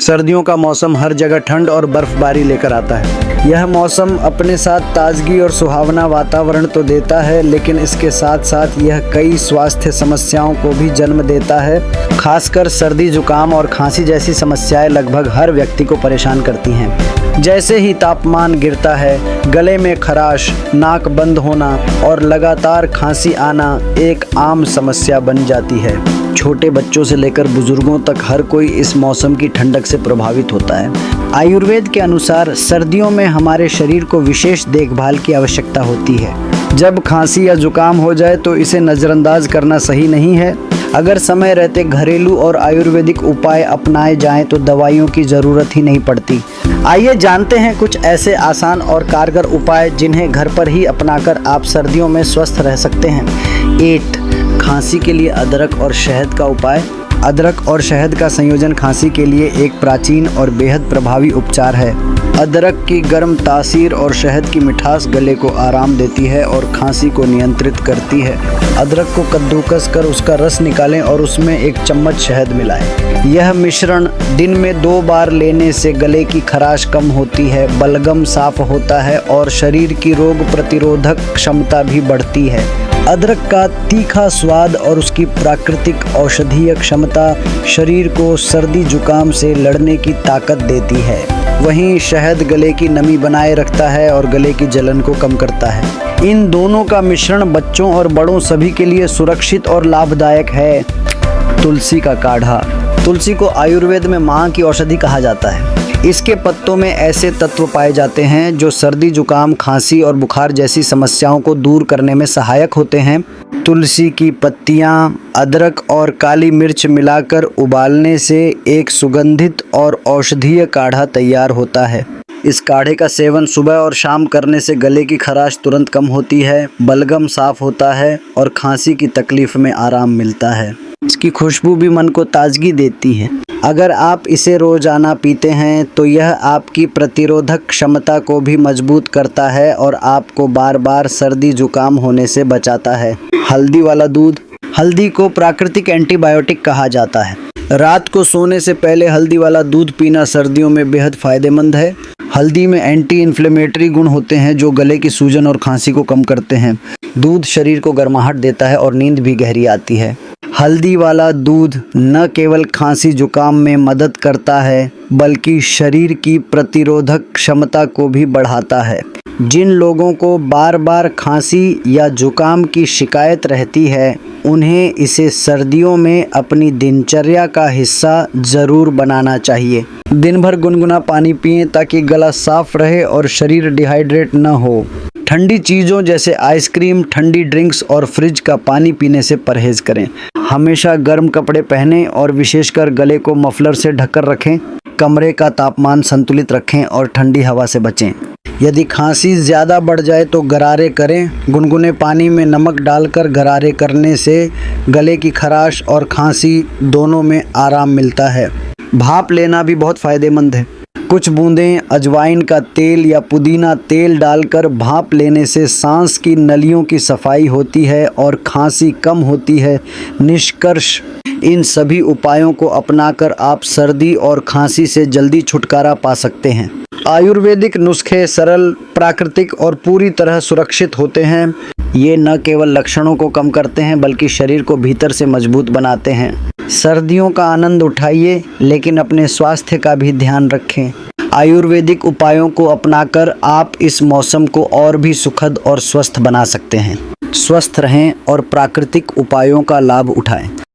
सर्दियों का मौसम हर जगह ठंड और बर्फबारी लेकर आता है। यह मौसम अपने साथ ताजगी और सुहावना वातावरण तो देता है, लेकिन इसके साथ साथ यह कई स्वास्थ्य समस्याओं को भी जन्म देता है। खासकर सर्दी, जुकाम और खांसी जैसी समस्याएं लगभग हर व्यक्ति को परेशान करती हैं। जैसे ही तापमान गिरता है, गले में खराश, नाक बंद होना और लगातार खांसी आना एक आम समस्या बन जाती है। छोटे बच्चों से लेकर बुजुर्गों तक हर कोई इस मौसम की ठंडक से प्रभावित होता है। आयुर्वेद के अनुसार सर्दियों में हमारे शरीर को विशेष देखभाल की आवश्यकता होती है। जब खांसी या जुकाम हो जाए तो इसे नज़रअंदाज करना सही नहीं है। अगर समय रहते घरेलू और आयुर्वेदिक उपाय अपनाए जाएं तो दवाइयों की ज़रूरत ही नहीं पड़ती। आइए जानते हैं कुछ ऐसे आसान और कारगर उपाय जिन्हें घर पर ही अपनाकर आप सर्दियों में स्वस्थ रह सकते हैं। 8. खांसी के लिए अदरक और शहद का उपाय। अदरक और शहद का संयोजन खांसी के लिए एक प्राचीन और बेहद प्रभावी उपचार है। अदरक की गर्म तासीर और शहद की मिठास गले को आराम देती है और खांसी को नियंत्रित करती है। अदरक को कद्दूकस कर उसका रस निकालें और उसमें 1 चम्मच शहद मिलाएं। यह मिश्रण दिन में 2 बार लेने से गले की खराश कम होती है, बलगम साफ होता है और शरीर की रोग प्रतिरोधक क्षमता भी बढ़ती है। अदरक का तीखा स्वाद और उसकी प्राकृतिक औषधीय क्षमता शरीर को सर्दी जुकाम से लड़ने की ताकत देती है। वहीं शहद गले की नमी बनाए रखता है और गले की जलन को कम करता है। इन दोनों का मिश्रण बच्चों और बड़ों सभी के लिए सुरक्षित और लाभदायक है। तुलसी का काढ़ा। तुलसी को आयुर्वेद में मां की औषधि कहा जाता है। इसके पत्तों में ऐसे तत्व पाए जाते हैं जो सर्दी, जुकाम, खांसी और बुखार जैसी समस्याओं को दूर करने में सहायक होते हैं। तुलसी की पत्तियां, अदरक और काली मिर्च मिलाकर उबालने से एक सुगंधित और औषधीय काढ़ा तैयार होता है। इस काढ़े का सेवन सुबह और शाम करने से गले की खराश तुरंत कम होती है, बलगम साफ होता है और खांसी की तकलीफ में आराम मिलता है। इसकी खुशबू भी मन को ताजगी देती है। अगर आप इसे रोजाना पीते हैं तो यह आपकी प्रतिरोधक क्षमता को भी मजबूत करता है और आपको बार बार सर्दी जुकाम होने से बचाता है। हल्दी वाला दूध। हल्दी को प्राकृतिक एंटीबायोटिक कहा जाता है। रात को सोने से पहले हल्दी वाला दूध पीना सर्दियों में बेहद फायदेमंद है। हल्दी में एंटी इन्फ्लेमेटरी गुण होते हैं जो गले की सूजन और खांसी को कम करते हैं। दूध शरीर को गर्माहट देता है और नींद भी गहरी आती है। हल्दी वाला दूध न केवल खांसी जुकाम में मदद करता है बल्कि शरीर की प्रतिरोधक क्षमता को भी बढ़ाता है। जिन लोगों को बार बार खांसी या जुकाम की शिकायत रहती है उन्हें इसे सर्दियों में अपनी दिनचर्या का हिस्सा ज़रूर बनाना चाहिए। दिन भर गुनगुना पानी पिएं ताकि गला साफ रहे और शरीर डिहाइड्रेट न हो। ठंडी चीज़ों जैसे आइसक्रीम, ठंडी ड्रिंक्स और फ्रिज का पानी पीने से परहेज करें। हमेशा गर्म कपड़े पहनें और विशेषकर गले को मफलर से ढककर रखें। कमरे का तापमान संतुलित रखें और ठंडी हवा से बचें। यदि खांसी ज़्यादा बढ़ जाए तो गरारे करें। गुनगुने पानी में नमक डालकर गरारे करने से गले की खराश और खांसी दोनों में आराम मिलता है। भाप लेना भी बहुत फ़ायदेमंद है। कुछ बूंदें अजवाइन का तेल या पुदीना तेल डालकर भाप लेने से सांस की नलियों की सफाई होती है और खांसी कम होती है। निष्कर्ष, इन सभी उपायों को अपनाकर आप सर्दी और खांसी से जल्दी छुटकारा पा सकते हैं। आयुर्वेदिक नुस्खे सरल, प्राकृतिक और पूरी तरह सुरक्षित होते हैं। ये न केवल लक्षणों को कम करते हैं बल्कि शरीर को भीतर से मजबूत बनाते हैं। सर्दियों का आनंद उठाइए लेकिन अपने स्वास्थ्य का भी ध्यान रखें। आयुर्वेदिक उपायों को अपनाकर आप इस मौसम को और भी सुखद और स्वस्थ बना सकते हैं। स्वस्थ रहें और प्राकृतिक उपायों का लाभ उठाएं।